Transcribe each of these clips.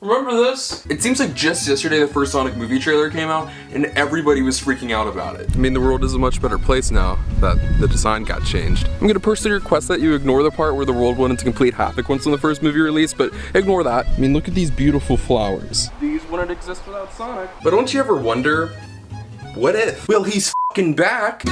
remember this? It seems like just yesterday the first Sonic movie trailer came out and everybody was freaking out about it. I mean, the world is a much better place now that the design got changed. I'm gonna personally request that you ignore the part where the world went into complete havoc once in the first movie released, but ignore that. I mean, look at these beautiful flowers. These wouldn't exist without Sonic. But don't you ever wonder, what if? Well, he's f***ing back.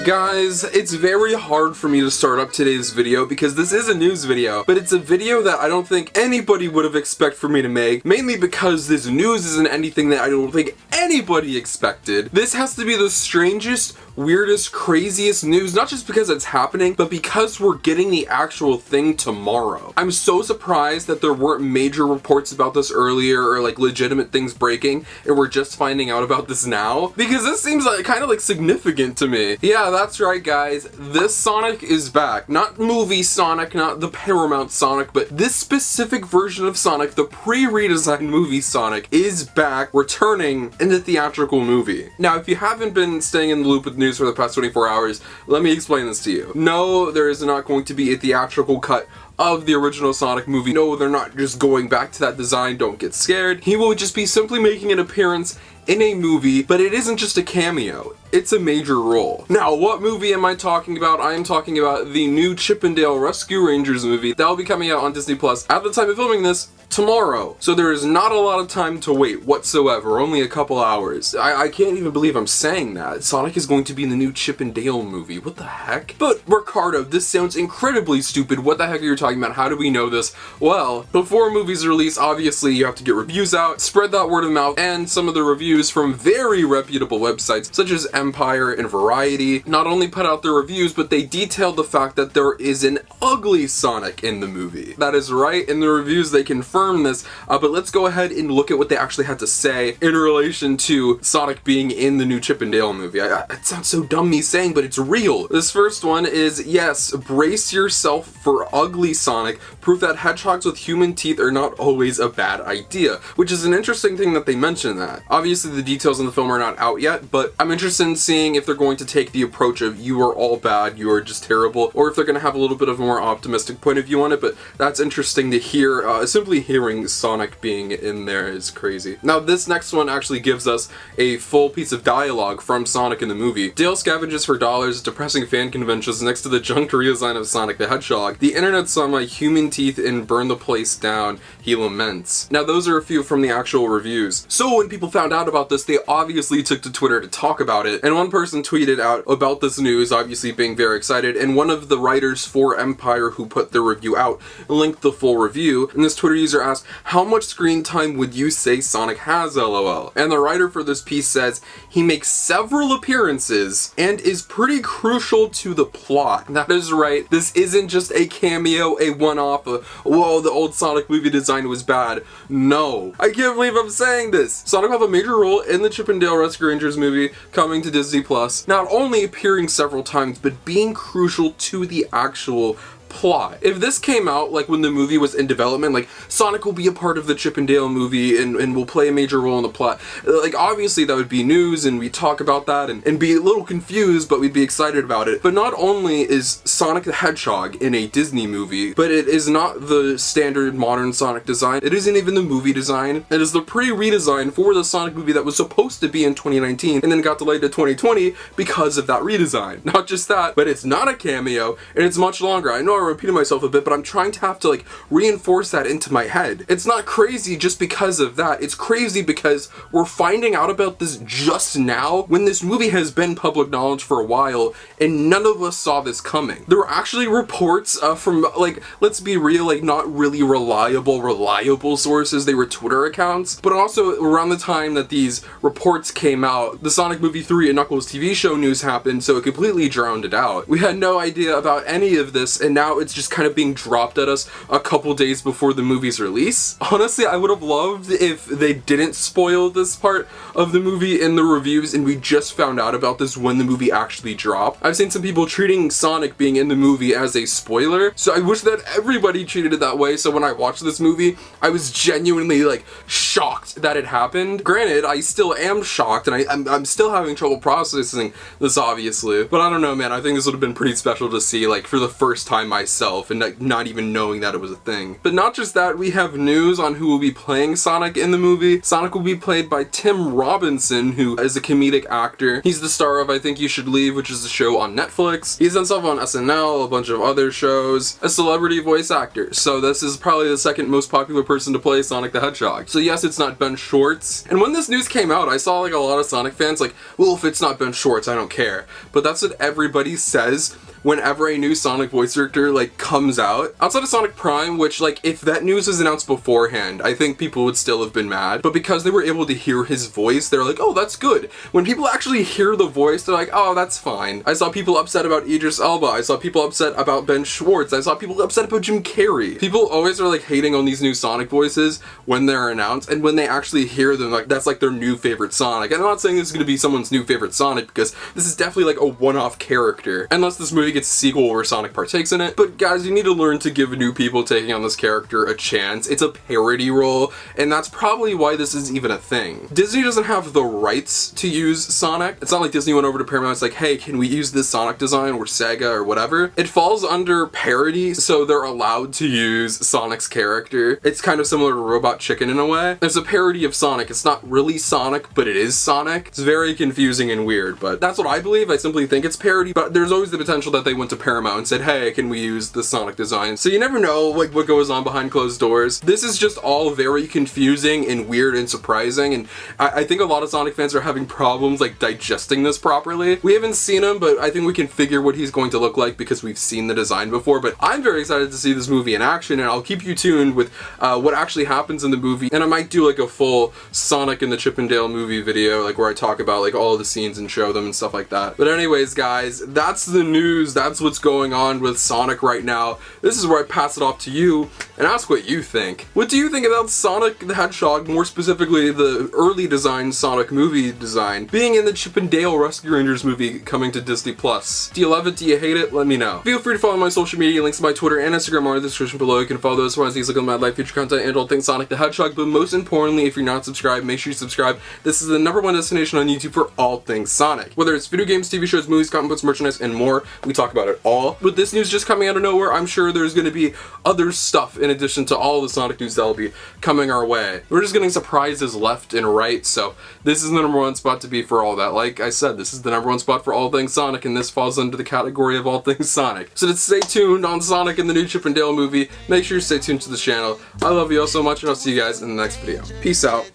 Guys, it's very hard for me to start up today's video because this is a news video, but it's a video that I don't think anybody would have expected for me to make, mainly because this news isn't anything that I don't think anybody expected. This has to be the strangest, weirdest, craziest news, not just because it's happening, but because we're getting the actual thing tomorrow. I'm so surprised that there weren't major reports about this earlier or like legitimate things breaking and we're just finding out about this now, because this seems like kind of like significant to me. Yeah, that's right guys, this Sonic is back. Not movie Sonic, not the Paramount Sonic, but this specific version of Sonic, the pre-redesigned movie Sonic, is back, returning in the theatrical movie. Now, if you haven't been staying in the loop with news for the past 24 hours, let me explain this to you. No, there is not going to be a theatrical cut of the original Sonic movie. No, they're not just going back to that design, don't get scared. He will just be simply making an appearance in a movie, but it isn't just a cameo, it's a major role. Now, what movie am I talking about? I am talking about the new Chip 'n Dale Rescue Rangers movie that will be coming out on Disney Plus at the time of filming this, tomorrow. So there is not a lot of time to wait whatsoever, only a couple hours. I can't even believe I'm saying that. Sonic is going to be in the new Chip 'n Dale movie, what the heck? But Ricardo, this sounds incredibly stupid. What the heck are you talking about? How do we know this? Well, before movies release, obviously you have to get reviews out, spread that word of mouth, and some of the reviews from very reputable websites such as Empire and Variety not only put out their reviews, but they detailed the fact that there is an ugly Sonic in the movie. That is right, in the reviews they confirm this, but let's go ahead and look at what they actually had to say in relation to Sonic being in the new Chip 'n Dale movie. It sounds so dumb me saying, but it's real. This first one is, yes, brace yourself for ugly Sonic, proof that hedgehogs with human teeth are not always a bad idea, which is an interesting thing that they mention that. Obviously the details in the film are not out yet, but I'm interested in seeing if they're going to take the approach of you are all bad, you are just terrible, or if they're going to have a little bit of a more optimistic point of view on it, but that's interesting to hear. Simply hearing Sonic being in there is crazy. Now this next one actually gives us a full piece of dialogue from Sonic in the movie. Dale scavenges for dollars at depressing fan conventions next to the junk redesign of Sonic the Hedgehog. The internet saw my human teeth and burned the place down, he laments. Now those are a few from the actual reviews. So when people found out about this, they obviously took to Twitter to talk about it, and one person tweeted out about this news, obviously being very excited, and one of the writers for Empire who put their review out linked the full review, and this Twitter user asked, how much screen time would you say Sonic has, LOL? And the writer for this piece says, he makes several appearances and is pretty crucial to the plot. That is right, this isn't just a cameo, a one-off, whoa, the old Sonic movie design was bad. No. I can't believe I'm saying this. Sonic will have a major role in the Chip 'n Dale Rescue Rangers movie coming to Disney Plus, not only appearing several times, but being crucial to the actual plot. If this came out like when the movie was in development, like Sonic will be a part of the Chip 'n Dale movie and will play a major role in the plot, like obviously that would be news and we'd talk about that and be a little confused, but we'd be excited about it. But not only is Sonic the Hedgehog in a Disney movie, but it is not the standard modern Sonic design. It isn't even the movie design. It is the pre-redesign for the Sonic movie that was supposed to be in 2019 and then got delayed to 2020 because of that redesign. Not just that, but it's not a cameo and it's much longer. I know I'm repeating myself a bit, but I'm trying to have to like reinforce that into my head. It's not crazy just because of that. It's crazy because we're finding out about this just now when this movie has been public knowledge for a while and none of us saw this coming. There were actually reports from like, let's be real, like not really reliable sources. They were Twitter accounts, but also around the time that these reports came out, the Sonic Movie 3 and Knuckles TV show news happened, so it completely drowned it out. We had no idea about any of this, and now it's just kind of being dropped at us a couple days before the movie's release. Honestly, I would have loved if they didn't spoil this part of the movie in the reviews and we just found out about this when the movie actually dropped. I've seen some people treating Sonic being in the movie as a spoiler, so I wish that everybody treated it that way, so when I watched this movie, I was genuinely like shocked that it happened. Granted, I still am shocked and I'm still having trouble processing this obviously, but I don't know man, I think this would have been pretty special to see like for the first time myself and like not even knowing that it was a thing. But not just that, we have news on who will be playing Sonic in the movie. Sonic will be played by Tim Robinson, who is a comedic actor. He's the star of I Think You Should Leave, which is a show on Netflix. He's done stuff on SNL, a bunch of other shows, a celebrity voice actor. So this is probably the second most popular person to play Sonic the Hedgehog. So yes, it's not Ben Schwartz. And when this news came out, I saw like a lot of Sonic fans like, well, if it's not Ben Schwartz, I don't care. But that's what everybody says whenever a new Sonic voice actor like comes out. Outside of Sonic Prime, which like if that news was announced beforehand, I think people would still have been mad. But because they were able to hear his voice, they're like, oh, that's good. When people actually hear the voice, they're like, oh, that's fine. I saw people upset about Idris Elba. I saw people upset about Ben Schwartz. I saw people upset about Jim Carrey. People always are like hating on these new Sonic voices when they're announced, and when they actually hear them, like that's like their new favorite Sonic. And I'm not saying this is gonna be someone's new favorite Sonic, because this is definitely like a one-off character, unless this movie gets a sequel where Sonic partakes in it. But guys, you need to learn to give new people taking on this character a chance. It's a parody role, and that's probably why this is even a thing. Disney doesn't have the rights to use Sonic. It's not like Disney went over to Paramount, it's like, hey, can we use this Sonic design, or Sega or whatever. It falls under parody, so they're allowed to use Sonic's character. It's kind of similar to Robot Chicken in a way. It's a parody of Sonic. It's not really Sonic, but it is Sonic. It's very confusing and weird, but that's what I believe. I simply think it's parody, but there's always the potential that they went to Paramount and said, hey, can we use the Sonic design? So you never know like what goes on behind closed doors. This is just all very confusing and weird and surprising, and I think a lot of Sonic fans are having problems like digesting this properly. We haven't seen him, but I think we can figure what he's going to look like because we've seen the design before. But I'm very excited to see this movie in action, and I'll keep you tuned with what actually happens in the movie, and I might do like a full Sonic and the Chip and Dale movie video, like where I talk about like all of the scenes and show them and stuff like that. But anyways, guys, that's the news. That's what's going on with Sonic right now. This is where I pass it off to you and ask what you think. What do you think about Sonic the Hedgehog, more specifically the early design Sonic movie design, being in the Chip and Dale Rescue Rangers movie coming to Disney Plus? Do you love it? Do you hate it? Let me know. Feel free to follow my social media. Links to my Twitter and Instagram are in the description below. You can follow those for these look at my life, future content, and all things Sonic the Hedgehog. But most importantly, if you're not subscribed, make sure you subscribe. This is the #1 destination on YouTube for all things Sonic. Whether it's video games, TV shows, movies, comic books, merchandise, and more, we talk about it all. With this news just coming out of nowhere, I'm sure there's going to be other stuff in addition to all the Sonic news that'll be coming our way. We're just getting surprises left and right, so this is the #1 spot to be for all that. Like I said, this is the #1 spot for all things Sonic, and this falls under the category of all things Sonic. So to stay tuned on Sonic and the new Chip and Dale movie, make sure you stay tuned to the channel. I love you all so much, and I'll see you guys in the next video. Peace out.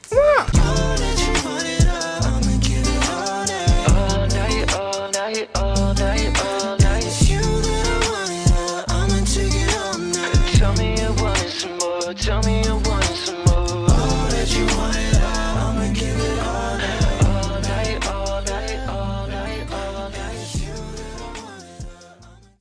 Tell me you want